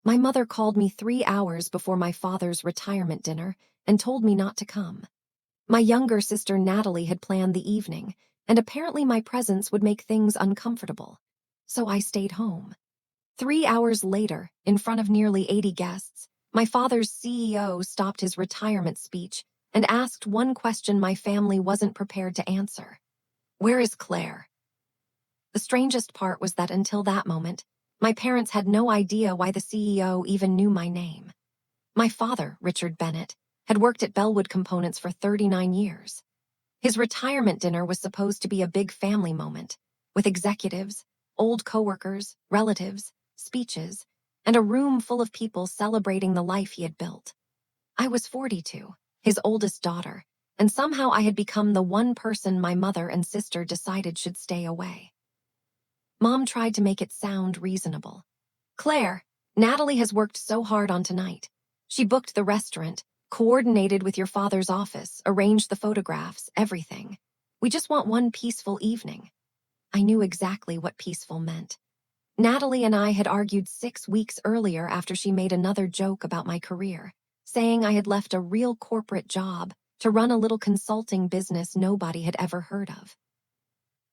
My mother called me 3 hours before my father's retirement dinner and told me not to come. My younger sister Natalie had planned the evening, and apparently my presence would make things uncomfortable. So I stayed home. 3 hours later, in front of nearly 80 guests, my father's CEO stopped his retirement speech and asked one question my family wasn't prepared to answer. Where is Claire? The strangest part was that until that moment, my parents had no idea why the CEO even knew my name. My father, Richard Bennett, had worked at Bellwood Components for 39 years. His retirement dinner was supposed to be a big family moment, with executives, old coworkers, relatives, speeches, and a room full of people celebrating the life he had built. I was 42, his oldest daughter, and somehow I had become the one person my mother and sister decided should stay away. Mom tried to make it sound reasonable. Claire, Natalie has worked so hard on tonight. She booked the restaurant, coordinated with your father's office, arranged the photographs, everything. We just want one peaceful evening. I knew exactly what peaceful meant. Natalie and I had argued 6 weeks earlier after she made another joke about my career, saying I had left a real corporate job to run a little consulting business nobody had ever heard of.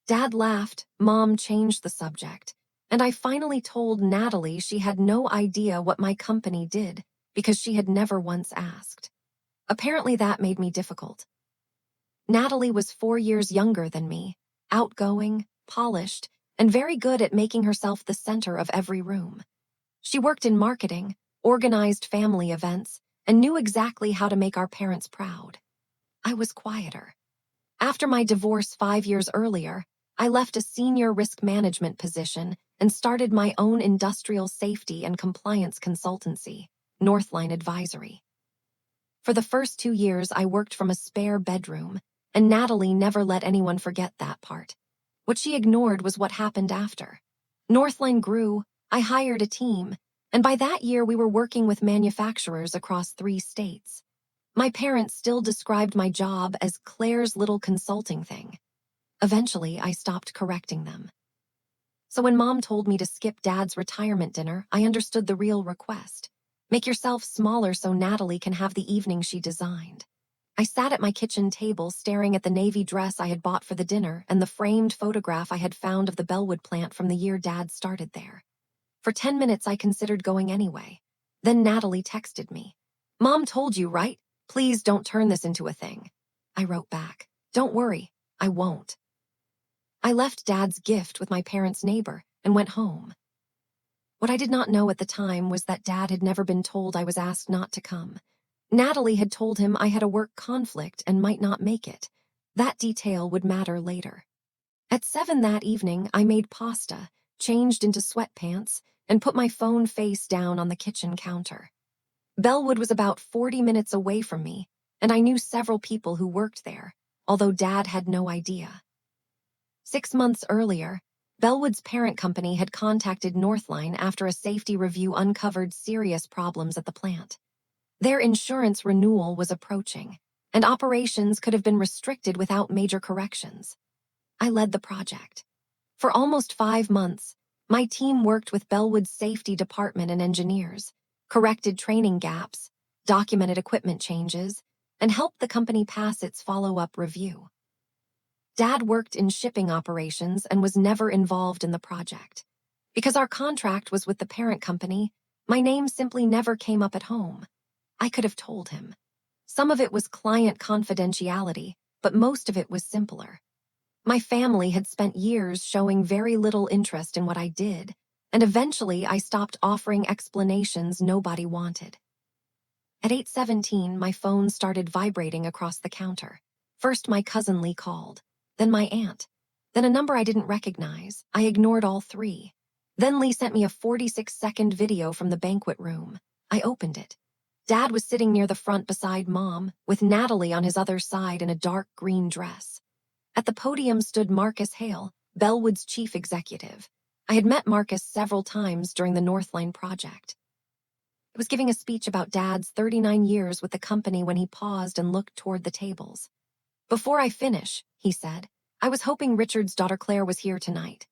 Dad laughed, Mom changed the subject, and I finally told Natalie she had no idea what my company did because she had never once asked. Apparently that made me difficult. Natalie was 4 years younger than me, outgoing, polished, and very good at making herself the center of every room. She worked in marketing, organized family events, and knew exactly how to make our parents proud. I was quieter. After my divorce 5 years earlier, I left a senior risk management position and started my own industrial safety and compliance consultancy, Northline Advisory. For the first 2 years, I worked from a spare bedroom, and Natalie never let anyone forget that part. What she ignored was what happened after. Northline grew, I hired a team, and by that year we were working with manufacturers across 3 states. My parents still described my job as Claire's little consulting thing. Eventually, I stopped correcting them. So when Mom told me to skip Dad's retirement dinner, I understood the real request. Make yourself smaller so Natalie can have the evening she designed. I sat at my kitchen table staring at the navy dress I had bought for the dinner and the framed photograph I had found of the Bellwood plant from the year Dad started there. For 10 minutes, I considered going anyway. Then Natalie texted me. Mom told you, right? Please don't turn this into a thing. I wrote back. Don't worry, I won't. I left Dad's gift with my parents' neighbor and went home. What I did not know at the time was that Dad had never been told I was asked not to come. Natalie had told him I had a work conflict and might not make it. That detail would matter later. At 7 that evening, I made pasta, changed into sweatpants, and put my phone face down on the kitchen counter. Bellwood was about 40 minutes away from me, and I knew several people who worked there, although Dad had no idea. 6 months earlier, Bellwood's parent company had contacted Northline after a safety review uncovered serious problems at the plant. Their insurance renewal was approaching, and operations could have been restricted without major corrections. I led the project. For almost 5 months, my team worked with Bellwood's safety department and engineers, corrected training gaps, documented equipment changes, and helped the company pass its follow-up review. Dad worked in shipping operations and was never involved in the project. Because our contract was with the parent company, my name simply never came up at home. I could have told him. Some of it was client confidentiality, but most of it was simpler. My family had spent years showing very little interest in what I did, and eventually I stopped offering explanations nobody wanted. At 8:17, my phone started vibrating across the counter. First, my cousin Lee called, then my aunt, then a number I didn't recognize. I ignored all 3. Then Lee sent me a 46-second video from the banquet room. I opened it. Dad was sitting near the front beside Mom, with Natalie on his other side in a dark green dress. At the podium stood Marcus Hale, Bellwood's chief executive. I had met Marcus several times during the Northline project. I was giving a speech about Dad's 39 years with the company when he paused and looked toward the tables. Before I finish, he said, I was hoping Richard's daughter Claire was here tonight.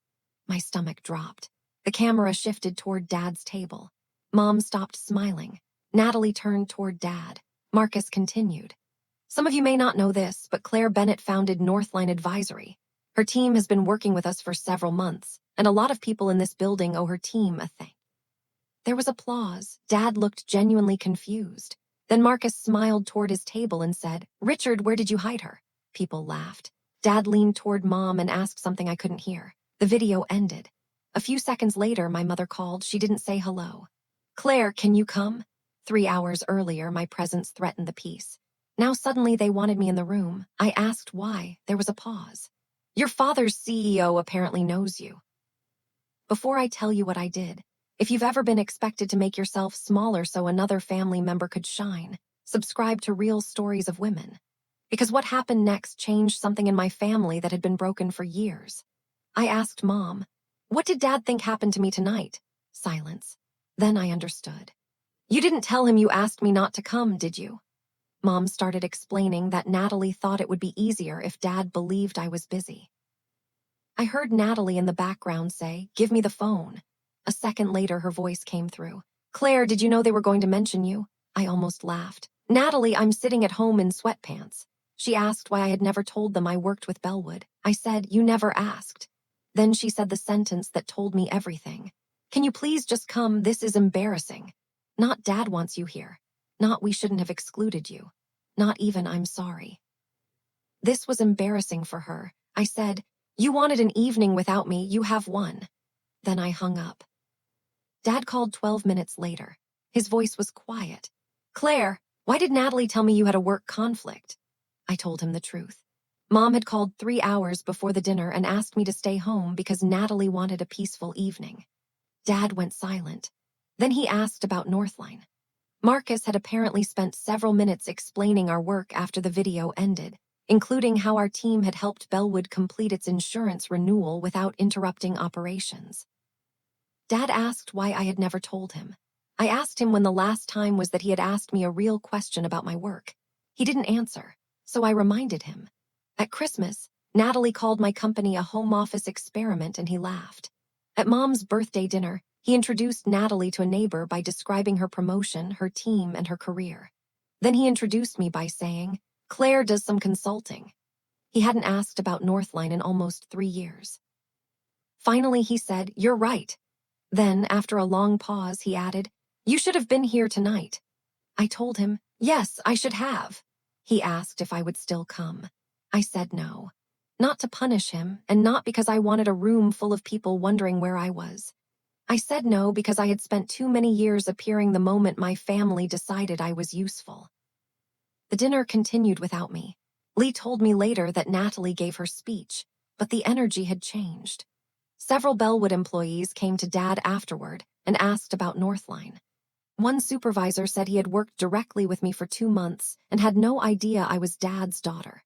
My stomach dropped. The camera shifted toward Dad's table. Mom stopped smiling. Natalie turned toward Dad. Marcus continued. Some of you may not know this, but Claire Bennett founded Northline Advisory. Her team has been working with us for several months, and a lot of people in this building owe her team a thank. There was applause. Dad looked genuinely confused. Then Marcus smiled toward his table and said, "Richard, where did you hide her?" People laughed. Dad leaned toward Mom and asked something I couldn't hear. The video ended. A few seconds later, my mother called. She didn't say hello. "Claire, can you come?" 3 hours earlier, my presence threatened the peace. Now suddenly they wanted me in the room. I asked why. There was a pause. "Your father's CEO apparently knows you." Before I tell you what I did, if you've ever been expected to make yourself smaller so another family member could shine, subscribe to Real Stories of Women. Because what happened next changed something in my family that had been broken for years. I asked Mom, "What did Dad think happened to me tonight?" Silence. Then I understood. "You didn't tell him you asked me not to come, did you?" Mom started explaining that Natalie thought it would be easier if Dad believed I was busy. I heard Natalie in the background say, "Give me the phone." A second later, her voice came through. "Claire, did you know they were going to mention you?" I almost laughed. "Natalie, I'm sitting at home in sweatpants." She asked why I had never told them I worked with Bellwood. I said, "You never asked." Then she said the sentence that told me everything. "Can you please just come? This is embarrassing. Not Dad wants you here. Not we shouldn't have excluded you. Not even I'm sorry." This was embarrassing for her. I said, "You wanted an evening without me, you have one." Then I hung up. Dad called 12 minutes later. His voice was quiet. "Claire, why did Natalie tell me you had a work conflict?" I told him the truth. Mom had called 3 hours before the dinner and asked me to stay home because Natalie wanted a peaceful evening. Dad went silent. Then he asked about Northline. Marcus had apparently spent several minutes explaining our work after the video ended, including how our team had helped Bellwood complete its insurance renewal without interrupting operations. Dad asked why I had never told him. I asked him when the last time was that he had asked me a real question about my work. He didn't answer, so I reminded him. At Christmas, Natalie called my company a home office experiment and he laughed. At Mom's birthday dinner, he introduced Natalie to a neighbor by describing her promotion, her team, and her career. Then he introduced me by saying, "Claire does some consulting." He hadn't asked about Northline in almost 3 years. Finally, he said, "You're right." Then, after a long pause, he added, "You should have been here tonight." I told him, "Yes, I should have." He asked if I would still come. I said no. Not to punish him, and not because I wanted a room full of people wondering where I was. I said no because I had spent too many years appearing the moment my family decided I was useful. The dinner continued without me. Lee told me later that Natalie gave her speech, but the energy had changed. Several Bellwood employees came to Dad afterward and asked about Northline. One supervisor said he had worked directly with me for 2 months and had no idea I was Dad's daughter.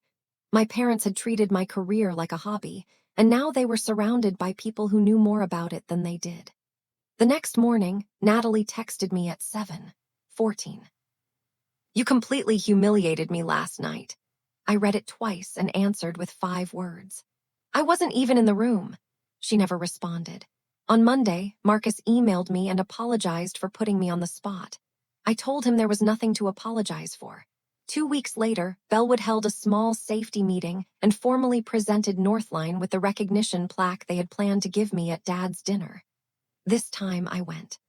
My parents had treated my career like a hobby, and now they were surrounded by people who knew more about it than they did. The next morning, Natalie texted me at 7:14. "You completely humiliated me last night." I read it twice and answered with 5 words. "I wasn't even in the room." She never responded. On Monday, Marcus emailed me and apologized for putting me on the spot. I told him there was nothing to apologize for. 2 weeks later, Bellwood held a small safety meeting and formally presented Northline with the recognition plaque they had planned to give me at Dad's dinner. This time I went.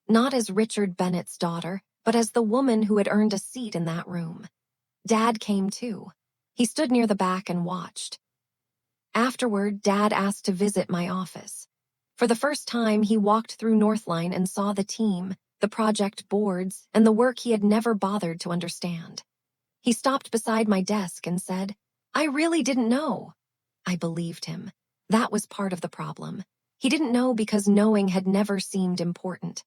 Not as Richard Bennett's daughter, but as the woman who had earned a seat in that room. Dad came too. He stood near the back and watched. Afterward, Dad asked to visit my office. For the first time, he walked through Northline and saw the team, the project boards, and the work he had never bothered to understand. He stopped beside my desk and said, "I really didn't know." I believed him. That was part of the problem. He didn't know because knowing had never seemed important.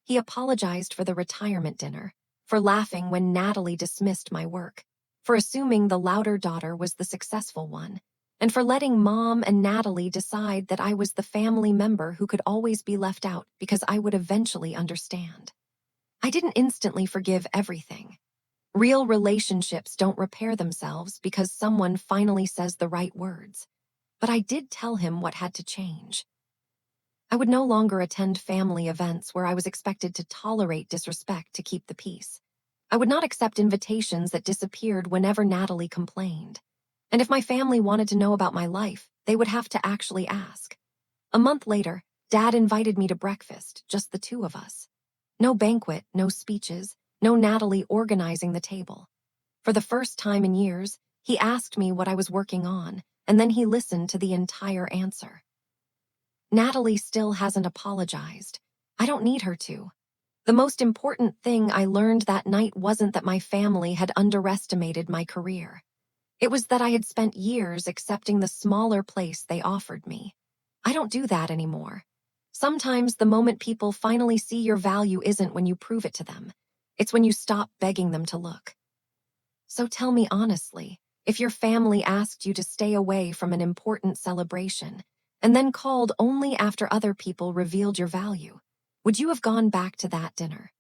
He apologized for the retirement dinner, for laughing when Natalie dismissed my work, for assuming the louder daughter was the successful one, and for letting Mom and Natalie decide that I was the family member who could always be left out because I would eventually understand. I didn't instantly forgive everything. Real relationships don't repair themselves because someone finally says the right words. But I did tell him what had to change. I would no longer attend family events where I was expected to tolerate disrespect to keep the peace. I would not accept invitations that disappeared whenever Natalie complained. And if my family wanted to know about my life, they would have to actually ask. A month later, Dad invited me to breakfast, just the two of us. No banquet, no speeches, no Natalie organizing the table. For the first time in years, he asked me what I was working on, and then he listened to the entire answer. Natalie still hasn't apologized. I don't need her to. The most important thing I learned that night wasn't that my family had underestimated my career. It was that I had spent years accepting the smaller place they offered me. I don't do that anymore. Sometimes the moment people finally see your value isn't when you prove it to them. It's when you stop begging them to look. So tell me honestly, if your family asked you to stay away from an important celebration and then called only after other people revealed your value, would you have gone back to that dinner?